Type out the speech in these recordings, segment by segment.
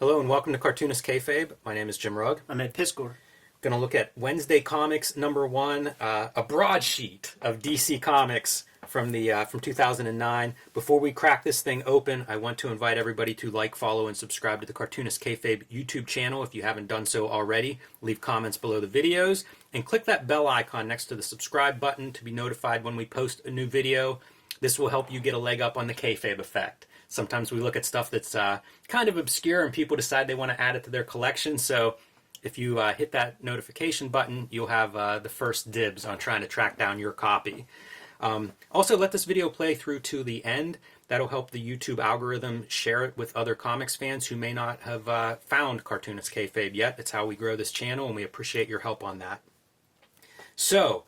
Hello and welcome to Cartoonist Kayfabe. My name is Jim Rugg. I'm Ed Piscor. Going to look at Wednesday Comics #1, a broadsheet of DC Comics from 2009. Before we crack this thing open, I want to invite everybody to like, follow, and subscribe to the Cartoonist Kayfabe YouTube channel if you haven't done so already. Leave comments below the videos and click that bell icon next to the subscribe button to be notified when we post a new video. This will help you get a leg up on the Kayfabe effect. Sometimes we look at stuff that's kind of obscure and people decide they want to add it to their collection. So if you hit that notification button, you'll have the first dibs on trying to track down your copy. Also, let this video play through to the end. That'll help the YouTube algorithm share it with other comics fans who may not have found Cartoonist Kayfabe yet. It's how we grow this channel, and we appreciate your help on that. So,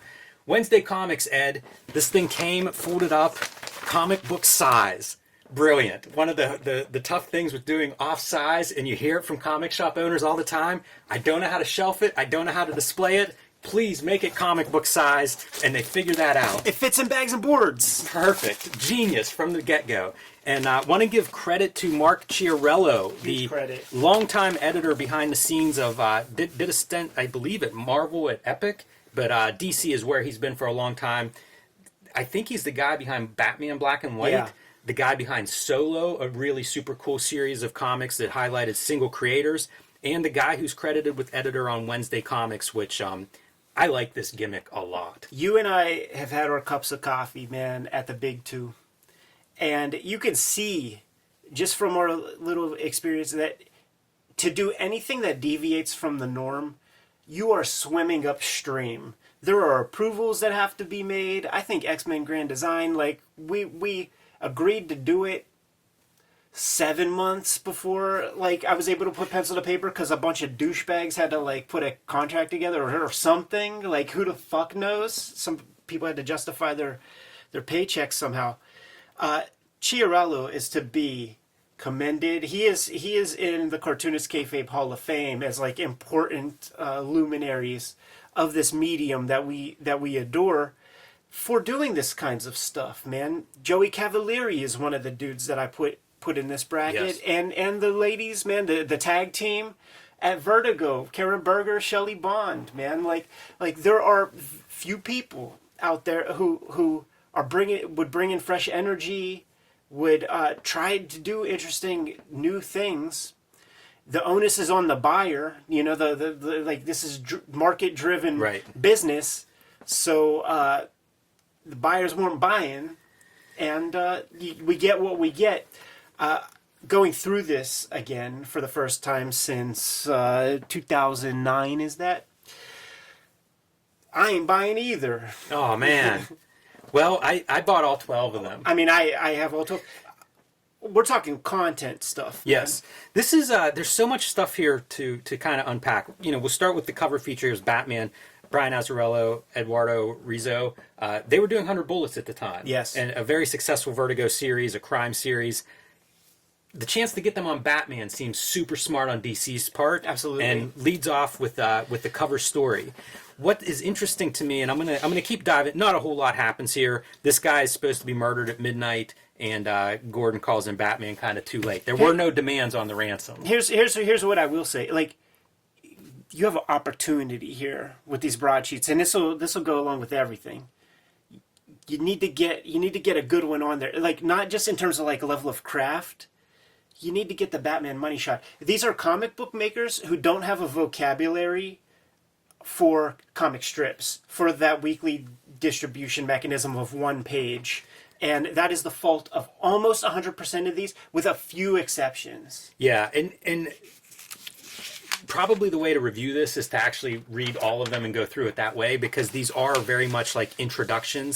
Wednesday Comics, Ed. This thing came folded up, comic book size. Brilliant. One of the tough things with doing off size, and you hear it from comic shop owners all the time, I don't know how to shelf it, I don't know how to display it, please make it comic book size, and they figure that out. It fits in bags and boards. Perfect. Genius from the get-go. And I want to give credit to Mark Chiarello, the longtime editor behind the scenes of, did a stint, I believe, at Marvel, at Epic, but DC is where he's been for a long time. I think he's the guy behind Batman Black and White. Yeah. The guy behind Solo, a really super cool series of comics that highlighted single creators, and the guy who's credited with editor on Wednesday Comics, which I like this gimmick a lot. You and I have had our cups of coffee, man, at the Big Two. And you can see, just from our little experience, that to do anything that deviates from the norm, you are swimming upstream. There are approvals that have to be made. I think X-Men Grand Design, like, we agreed to do it 7 months before, like, I was able to put pencil to paper because a bunch of douchebags had to, like, put a contract together or something. Like, who the fuck knows? Some people had to justify their paychecks somehow. Chiarello is to be commended. He is in the Cartoonist Kayfabe Hall of Fame as, like, important luminaries of this medium that we adore, for doing this kinds of stuff, man. Joey Cavalieri is one of the dudes that I put in this bracket. Yes. And the ladies, man, the tag team at Vertigo, Karen Berger, Shelley Bond, man. Like there are few people out there who would bring in fresh energy, would try to do interesting new things. The onus is on the buyer, you know, the like, this is market driven business. So the buyers weren't buying, and we get what we get. Going through this again for the first time since 2009, is that? I ain't buying either. Oh, man. Well, I bought all 12 of them. I mean, I have all 12. We're talking content stuff. Yes. Man. This is, there's so much stuff here to kind of unpack. You know, we'll start with the cover features, Batman. Brian Azzarello, Eduardo Risso, they were doing 100 Bullets at the time. Yes. And a very successful Vertigo series, a crime series. The chance to get them on Batman seems super smart on DC's part. Absolutely. And leads off with the cover story. What is interesting to me, and I'm gonna keep diving, not a whole lot happens here. This guy is supposed to be murdered at midnight, and Gordon calls him Batman kind of too late. There were no demands on the ransom. Here's what I will say. Like, you have an opportunity here with these broadsheets, and this will go along with everything. You need to get a good one on there, like, not just in terms of, like, a level of craft. You need to get the Batman money shot. These are comic book makers who don't have a vocabulary for comic strips, for that weekly distribution mechanism of one page. And that is the fault of almost 100% of these, with a few exceptions. Yeah, and probably the way to review this is to actually read all of them and go through it that way, because these are very much like introduction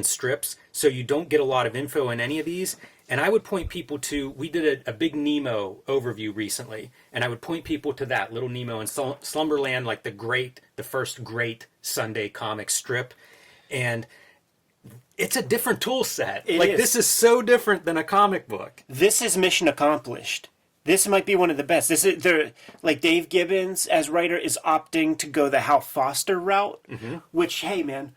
strips, so you don't get a lot of info in any of these. And I would point people to, we did a big Nemo overview recently, and I would point people to that, Little Nemo and Slumberland, like the first great Sunday comic strip. And it's a different tool set. This is so different than a comic book. This is mission accomplished. This might be one of the best. This is like Dave Gibbons as writer is opting to go the Hal Foster route, which, hey man,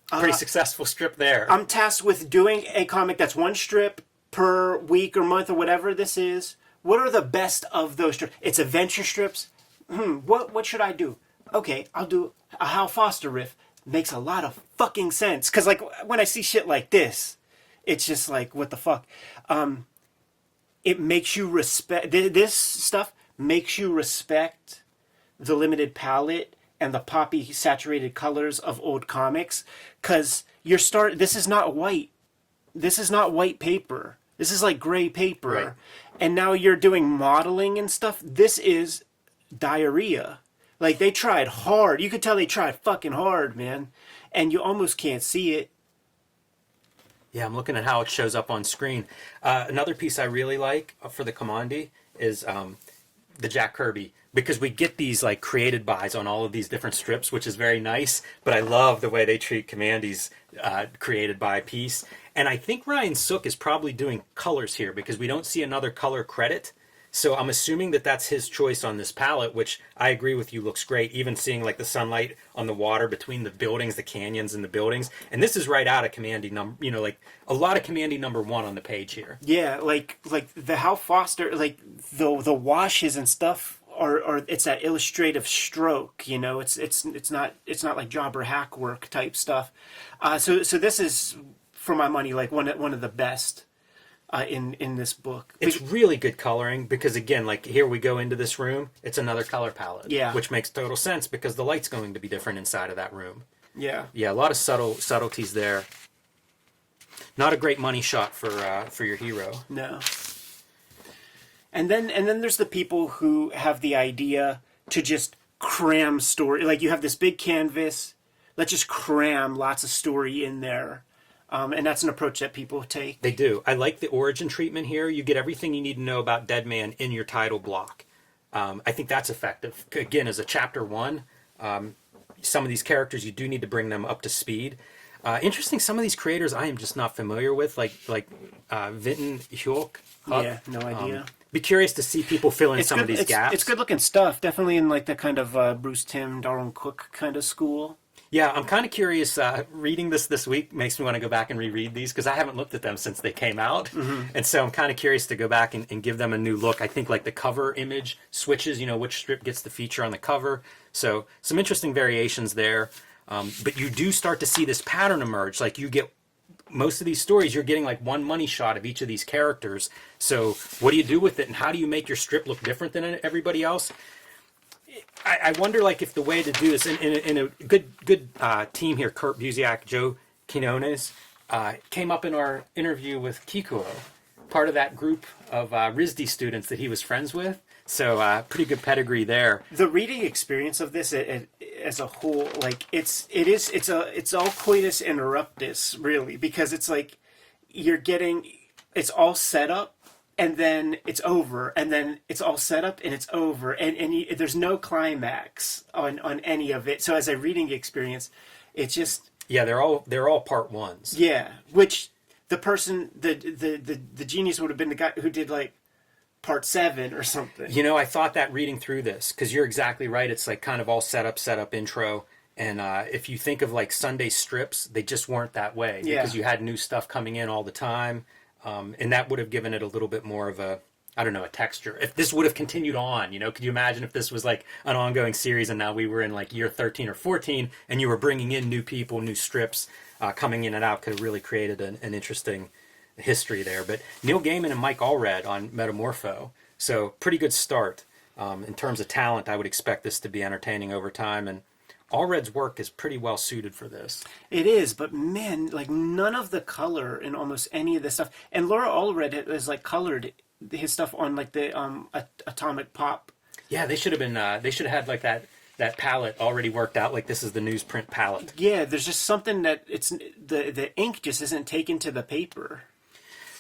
pretty successful strip there. I'm tasked with doing a comic that's one strip per week or month or whatever this is, what are the best of those strips? It's adventure strips. What should I do? Okay, I'll do a Hal Foster riff. Makes a lot of fucking sense. Because, like, when I see shit like this, it's just like, what the fuck? It makes you respect... This stuff makes you respect the limited palette and the poppy saturated colors of old comics. Because this is not white. This is not white paper. This is like gray paper. Right. And now you're doing modeling and stuff. This is diarrhea. Like, they tried hard. You could tell they tried fucking hard, man. And you almost can't see it. Yeah, I'm looking at how it shows up on screen. Another piece I really like for the Kamandi is the Jack Kirby. Because we get these, like, created bys on all of these different strips, which is very nice. But I love the way they treat Kamandi's created by piece. And I think Ryan Sook is probably doing colors here because we don't see another color credit. So I'm assuming that that's his choice on this palette, which I agree with you looks great. Even seeing like the sunlight on the water between the buildings, the canyons and the buildings. And this is right out of Kamandi like a lot of Kamandi #1 on the page here. Yeah, like the Hal Foster, like the washes and stuff are it's that illustrative stroke, it's not like job or hack work type stuff. So this is, for my money, like one of the best in this book. It's really good coloring because, again, like here we go into this room, it's another color palette. Yeah. Which makes total sense because the light's going to be different inside of that room. Yeah. Yeah, a lot of subtleties there. Not a great money shot for your hero. No. And then there's the people who have the idea to just cram story. Like, you have this big canvas, let's just cram lots of story in there. And that's an approach that people take. They do. I like the origin treatment here. You get everything you need to know about Deadman in your title block. I think that's effective. Again, as a chapter 1, some of these characters, you do need to bring them up to speed. Interesting, some of these creators I am just not familiar with, like Vinton Heuck. Yeah, no idea. Be curious to see people fill in some of these gaps. It's good looking stuff. Definitely in like the kind of Bruce Timm, Darwin Cook kind of school. Yeah, I'm kind of curious. Reading this week makes me want to go back and reread these because I haven't looked at them since they came out. Mm-hmm. And so I'm kind of curious to go back and give them a new look. I think like the cover image switches, which strip gets the feature on the cover. So some interesting variations there. But you do start to see this pattern emerge. Like you get most of these stories, you're getting like one money shot of each of these characters. So what do you do with it and how do you make your strip look different than everybody else? I wonder, like, if the way to do this in a good team here, Kurt Busiek, Joe Quinones, came up in our interview with Kikuo, part of that group of RISD students that he was friends with. So pretty good pedigree there. The reading experience of this as a whole, like it's all coitus interruptus, really, because it's like it's all set up. And then it's over, and then it's all set up, and it's over, and there's no climax on any of it. So as a reading experience, it's just they're all part ones. Yeah, which the person the genius would have been the guy who did like part 7 or something. I thought that reading through this because you're exactly right. It's like kind of all set up intro. And if you think of like Sunday strips, they just weren't that way because you had new stuff coming in all the time. And that would have given it a little bit more of a texture. If this would have continued on, could you imagine if this was like an ongoing series and now we were in like year 13 or 14 and you were bringing in new people, new strips coming in and out, could have really created an interesting history there. But Neil Gaiman and Mike Allred on Metamorpho. So pretty good start. In terms of talent, I would expect this to be entertaining over time. And Allred's work is pretty well suited for this. It is, but man, like none of the color in almost any of this stuff. And Laura Allred has like colored his stuff on like the Atomic Pop. Yeah, they should have been. They should have had like that palette already worked out. Like this is the newsprint palette. Yeah, there's just something that it's the ink just isn't taken to the paper.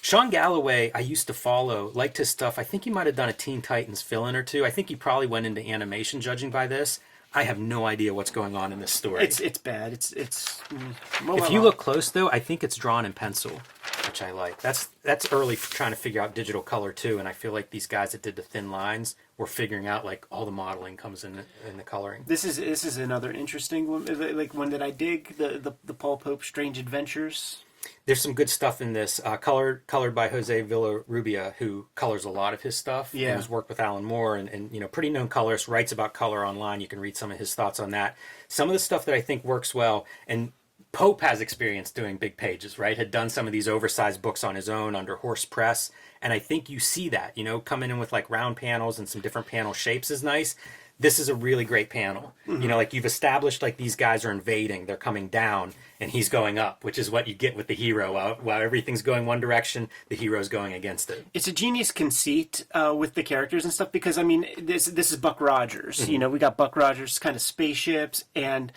Sean Galloway, I used to follow, liked his stuff. I think he might have done a Teen Titans fill-in or two. I think he probably went into animation, judging by this. I have no idea what's going on in this story. It's bad. It's If you look close though, I think it's drawn in pencil, which I like. That's early for trying to figure out digital color too, and I feel like these guys that did the thin lines were figuring out like all the modeling comes in the coloring. This is another interesting one, like one that I dig, the Paul Pope Strange Adventures. There's some good stuff in this. Colored by Jose Villarrubia, who colors a lot of his stuff. Yeah. Who's worked with Alan Moore and you know, pretty known colorist, writes about color online. You can read some of his thoughts on that. Some of the stuff that I think works well, and Pope has experience doing big pages, right? Had done some of these oversized books on his own under Horse Press. And I think you see that, you know, coming in with like round panels and some different panel shapes is nice. This is a really great panel. Mm-hmm. You know, like you've established like these guys are invading, they're coming down, and he's going up, which is what you get with the hero. While everything's going one direction, the hero's going against it. It's a genius conceit with the characters and stuff because, I mean, this is Buck Rogers. Mm-hmm. You know, we got Buck Rogers kind of spaceships, and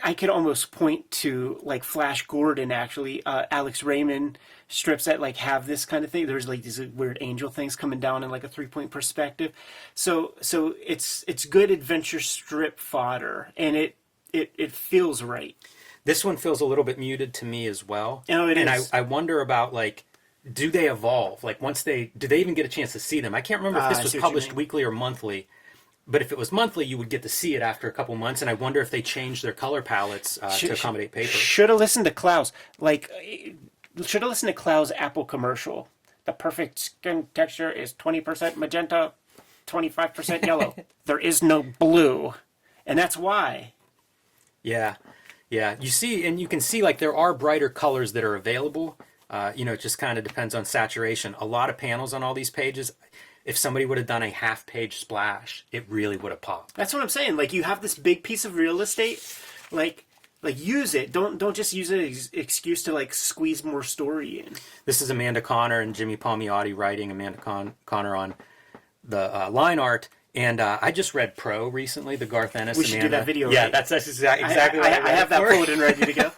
I could almost point to like Flash Gordon, actually, Alex Raymond strips that like have this kind of thing. There's like these weird angel things coming down in like a 3-point perspective. So it's good adventure strip fodder, and it feels right. This one feels a little bit muted to me as well. Oh, it is. I wonder about like, do they evolve? Like do they even get a chance to see them? I can't remember if this was published weekly or monthly. But if it was monthly, you would get to see it after a couple months, and I wonder if they changed their color palettes to accommodate paper. Should have listened to Klaus. Should have listened to Klaus' Apple commercial. The perfect skin texture is 20% magenta, 25% yellow. There is no blue, and that's why. Yeah. You see, and you can see like there are brighter colors that are available. You know, it just kind of depends on saturation. A lot of panels on all these pages. If somebody would have done a half-page splash, it really would have popped. That's what I'm saying. Like, you have this big piece of real estate, like use it. Don't just use it as an excuse to like squeeze more story in. This is Amanda Connor and Jimmy Palmiotti writing. Amanda Connor on the line art. And I just read Pro recently, the Garth Ennis. We should do that video. Yeah, right? that's exactly what I have that pulled and ready to go.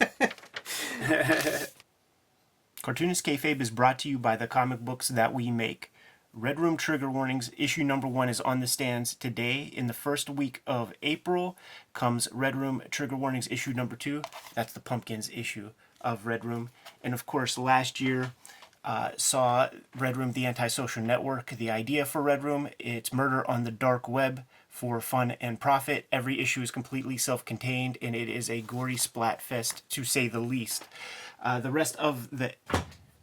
Cartoonist Kayfabe is brought to you by the comic books that we make. Red Room Trigger Warnings, issue number 1 is on the stands today. In the first week of April comes Red Room Trigger Warnings, issue number 2. That's the Pumpkins issue of Red Room. And of course, last year saw Red Room, the Antisocial Network. The idea for Red Room, it's murder on the dark web for fun and profit. Every issue is completely self-contained, and it is a gory splat fest, to say the least. The rest of the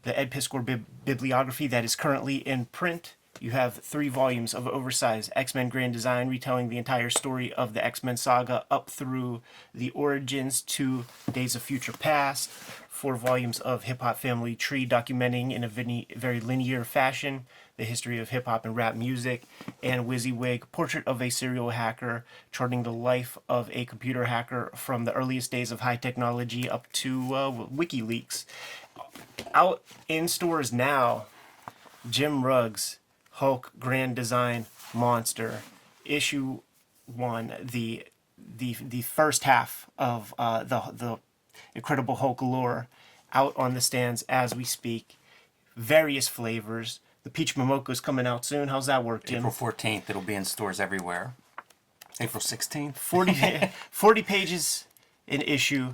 Ed Piskor bibliography that is currently in print. You have 3 volumes of oversized X-Men Grand Design retelling the entire story of the X-Men saga up through the origins to Days of Future Past. 4 volumes of Hip Hop Family Tree documenting in a very linear fashion the history of hip hop and rap music. And WYSIWYG, Portrait of a Serial Hacker, charting the life of a computer hacker from the earliest days of high technology up to WikiLeaks. Out in stores now, Jim Ruggs, Heuck Grand Design Monster, issue 1, the first half of the Incredible Hulk lore, out on the stands as we speak. Various flavors. The Peach Momoko is coming out soon. How's that work, Jim? April 14th. It'll be in stores everywhere. April 16th. 40 pages an issue,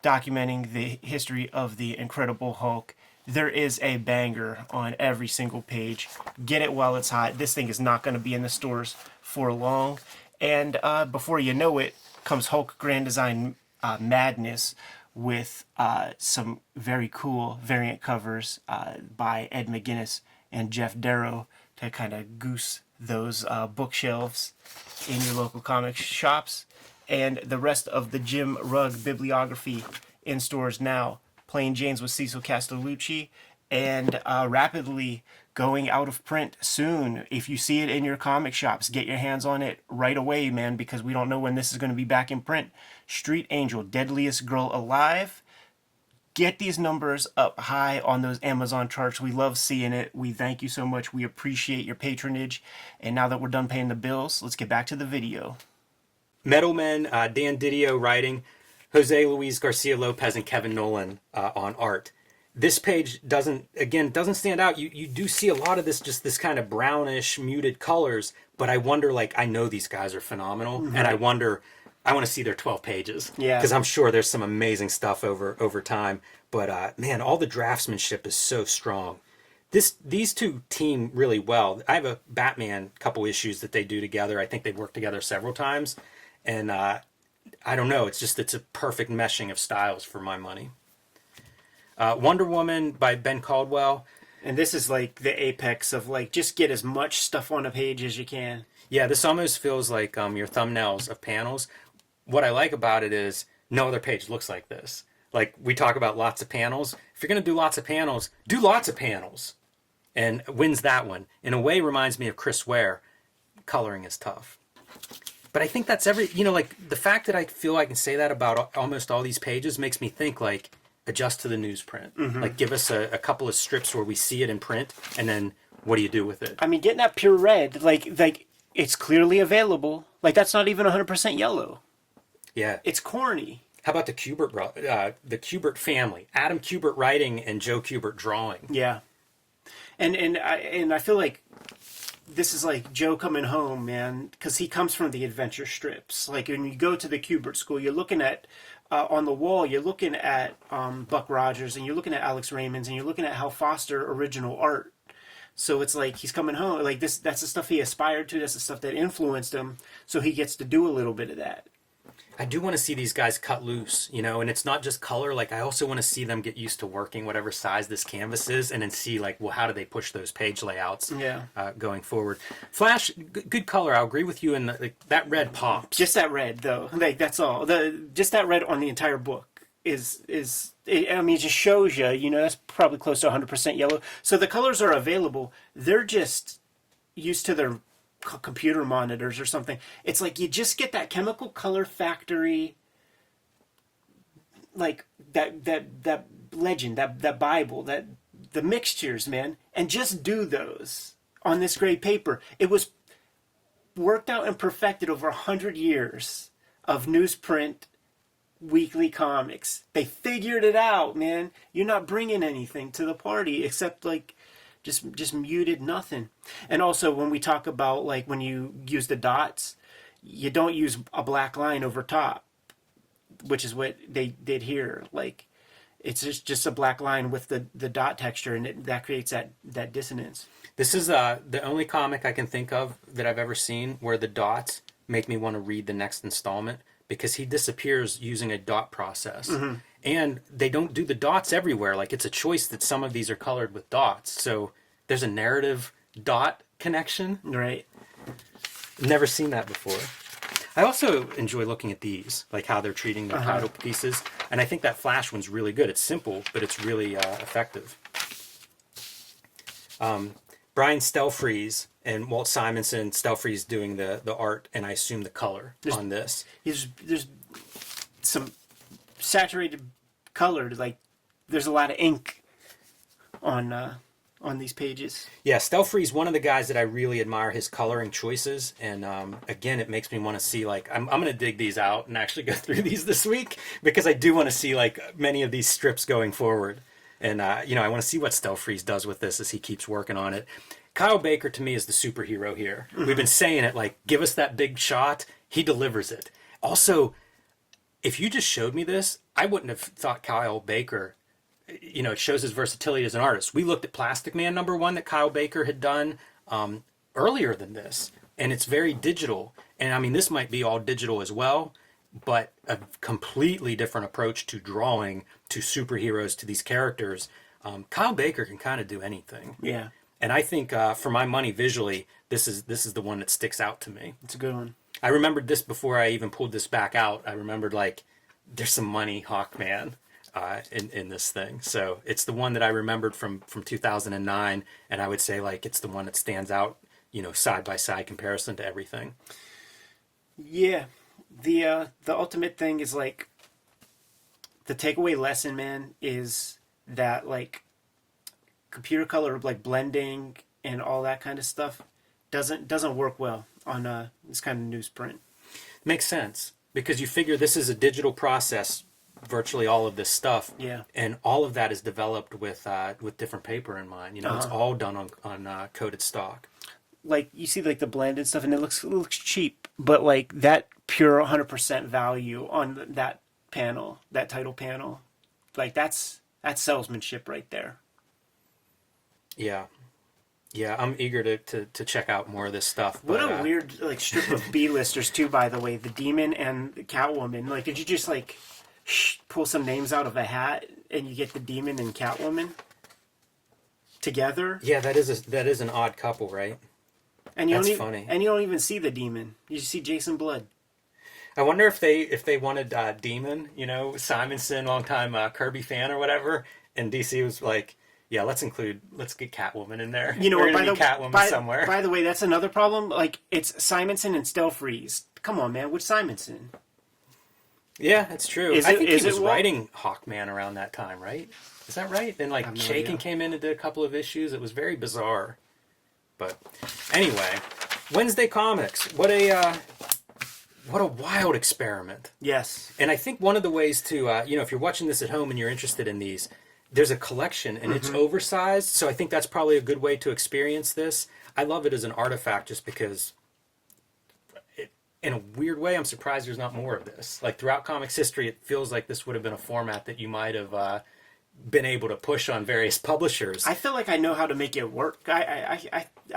documenting the history of the Incredible Hulk. There is a banger on every single page. Get it while it's hot. This thing is not going to be in the stores for long. And before you know it, comes Hulk Grand Design Madness with some very cool variant covers by Ed McGuinness and Jeff Darrow to kind of goose those bookshelves in your local comic shops. And the rest of the Jim Rugg bibliography in stores now. Plain Janes with Cecil Castellucci, and rapidly going out of print soon. If you see it in your comic shops, get your hands on it right away, man, because we don't know when this is going to be back in print. Street Angel, Deadliest Girl Alive. Get these numbers up high on those Amazon charts. We love seeing it. We thank you so much. We appreciate your patronage. And now that we're done paying the bills, let's get back to the video. Metal Men, Dan Didio writing, Jose Luis Garcia Lopez and Kevin Nowlan on art. This page doesn't stand out. You do see a lot of this kind of brownish muted colors, but I wonder, like, I know these guys are phenomenal, mm-hmm. and I want to see their 12 pages. Yeah. Because I'm sure there's some amazing stuff over time. But man, all the draftsmanship is so strong. These two team really well. I have a Batman couple issues that they do together. I think they've worked together several times, and I don't know. It's a perfect meshing of styles for my money. Wonder Woman by Ben Caldwell. And this is like the apex of like just get as much stuff on a page as you can. Yeah, this almost feels like your thumbnails of panels. What I like about it is no other page looks like this. Like we talk about lots of panels. If you're going to do lots of panels, do lots of panels. And wins that one. In a way, reminds me of Chris Ware. Coloring is tough. But I think that's like the fact that I feel I can say that about almost all these pages makes me think like adjust to the newsprint. Like give us a couple of strips where we see it in print, and then what do you do with it? I mean, getting that pure red, like it's clearly available. Like that's not even 100% yellow. Yeah. It's corny. How about the Kubert family? Adam Kubert writing and Joe Kubert drawing. Yeah. And I feel like this is like Joe coming home, man, because he comes from the adventure strips. Like when you go to the Kubert school, you're looking at on the wall, you're looking at Buck Rogers, and you're looking at Alex Raymond's, and you're looking at Hal Foster original art. So it's like he's coming home. Like that's the stuff he aspired to. That's the stuff that influenced him. So he gets to do a little bit of that. I do want to see these guys cut loose, and it's not just color. Like I also want to see them get used to working whatever size this canvas is, and then see like, well, how do they push those page layouts going forward? Flash, good color. I'll agree with you. And that red pops. Just that red, though. Like that's all. Just that red on the entire book is. I mean, it just shows you. That's probably close to 100% yellow. So the colors are available. They're just used to their computer monitors or something. It's like you just get that chemical color factory, like that legend, that Bible, that the mixtures, man, and just do those on this gray paper. It was worked out and perfected over 100 years of newsprint weekly comics. They figured it out, man. You're not bringing anything to the party except like just muted nothing. And also when we talk about like when you use the dots, you don't use a black line over top, which is what they did here. Like it's just a black line with the dot texture, and that creates that dissonance. This is the only comic I can think of that I've ever seen where the dots make me want to read the next installment, because he disappears using a dot process. And they don't do the dots everywhere. Like it's a choice that some of these are colored with dots. So there's a narrative dot connection. Right. Never seen that before. I also enjoy looking at these, like how they're treating their title pieces. And I think that Flash one's really good. It's simple, but it's really effective. Brian Stelfreeze and Walt Simonson. Stelfreeze doing the art, and I assume the color on this. There's some saturated color, like there's a lot of ink on these pages. Yeah, Stelfreeze, one of the guys that I really admire his coloring choices, and again, it makes me want to see like I'm going to dig these out and actually go through these this week, because I do want to see like many of these strips going forward, and I want to see what Stelfreeze does with this as he keeps working on it. Kyle Baker to me is the superhero here. We've been saying it, like give us that big shot, he delivers it. Also, if you just showed me this, I wouldn't have thought Kyle Baker, it shows his versatility as an artist. We looked at Plastic Man #1 that Kyle Baker had done earlier than this, and it's very digital. And I mean, this might be all digital as well, but a completely different approach to drawing, to superheroes, to these characters. Kyle Baker can kind of do anything. Yeah. And I think for my money visually, this is the one that sticks out to me. It's a good one. I remembered this before I even pulled this back out. I remembered like there's some money Hawkman in this thing. So it's the one that I remembered from 2009, and I would say like it's the one that stands out, side by side comparison to everything. Yeah. The ultimate thing is like the takeaway lesson, man, is that like computer color, like blending and all that kind of stuff doesn't work well on this kind of newsprint. Makes sense, because you figure this is a digital process, virtually all of this stuff. Yeah. And all of that is developed with different paper in mind. It's all done on coated stock. Like you see like the blend and stuff, and it looks cheap, but like that pure 100% value on that panel, that title panel, like that's salesmanship right there. Yeah. Yeah, I'm eager to check out more of this stuff. What a weird like strip of B-listers too, by the way. The Demon and the Catwoman. Like, did you just like pull some names out of a hat and you get the Demon and Catwoman together. Yeah, that is an odd couple, right? And you That's don't funny. And you don't even see the Demon. You just see Jason Blood. I wonder if they wanted Demon, Simonson, longtime Kirby fan or whatever, and DC was like, yeah, let's get Catwoman in there. You know, We're gonna need Catwoman somewhere. By the way, that's another problem. Like, it's Simonson and Stelfreeze. Come on, man, which Simonson? Yeah, that's true. Is I it- think is he was it Walt? writing Hawkman around that time, right? Is that right? Then like have no Chaykin idea. came in and did a couple of issues. It was very bizarre. But anyway, Wednesday Comics. What a wild experiment. Yes. And I think one of the ways to, if you're watching this at home and you're interested in these, there's a collection and it's oversized. So I think that's probably a good way to experience this. I love it as an artifact just because, in a weird way, I'm surprised there's not more of this. Like throughout comics history, it feels like this would have been a format that you might have been able to push on various publishers. I feel like I know how to make it work. I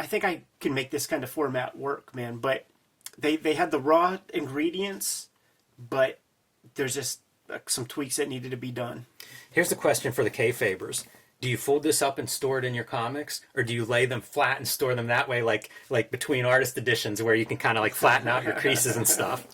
think I can make this kind of format work, man. But they had the raw ingredients, but there's just some tweaks that needed to be done. Here's the question for the Kayfabers. Do you fold this up and store it in your comics, or do you lay them flat and store them that way, like between artist editions, where you can kind of like flatten out your creases and stuff?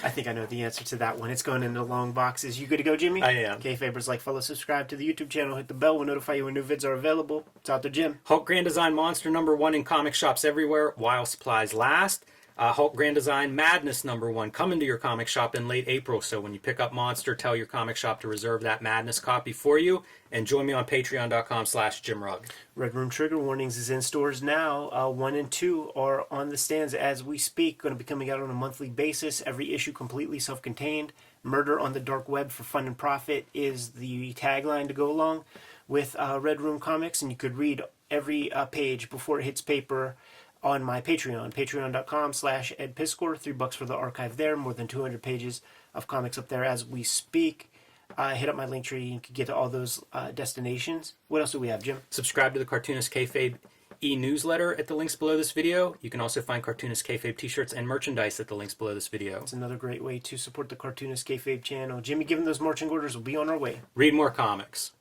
I think I know the answer to that one. It's going into long boxes. You good to go, Jimmy? I am. Kayfabers, like, follow, subscribe to the YouTube channel, hit the bell. We'll notify you when new vids are available. It's out there, Jim. Hulk Grand Design Monster #1 in comic shops everywhere while supplies last. Hulk Grand Design Madness #1 coming to your comic shop in late April. So when you pick up Monster, tell your comic shop to reserve that Madness copy for you. And join me on patreon.com/JimRugg. Red Room Trigger Warnings is in stores now. 1 and 2 are on the stands as we speak. Going to be coming out on a monthly basis. Every issue completely self-contained. Murder on the Dark Web for fun and profit is the tagline to go along with Red Room Comics. And you could read every page before it hits paper on my Patreon, patreon.com/EdPiscor. $3 for the archive there. More than 200 pages of comics up there as we speak. Hit up my link tree. You can get to all those destinations. What else do we have, Jim? Subscribe to the Cartoonist Kayfabe e-newsletter at the links below this video. You can also find Cartoonist Kayfabe t-shirts and merchandise at the links below this video. It's another great way to support the Cartoonist Kayfabe channel. Jimmy, given those marching orders, will be on our way. Read more comics.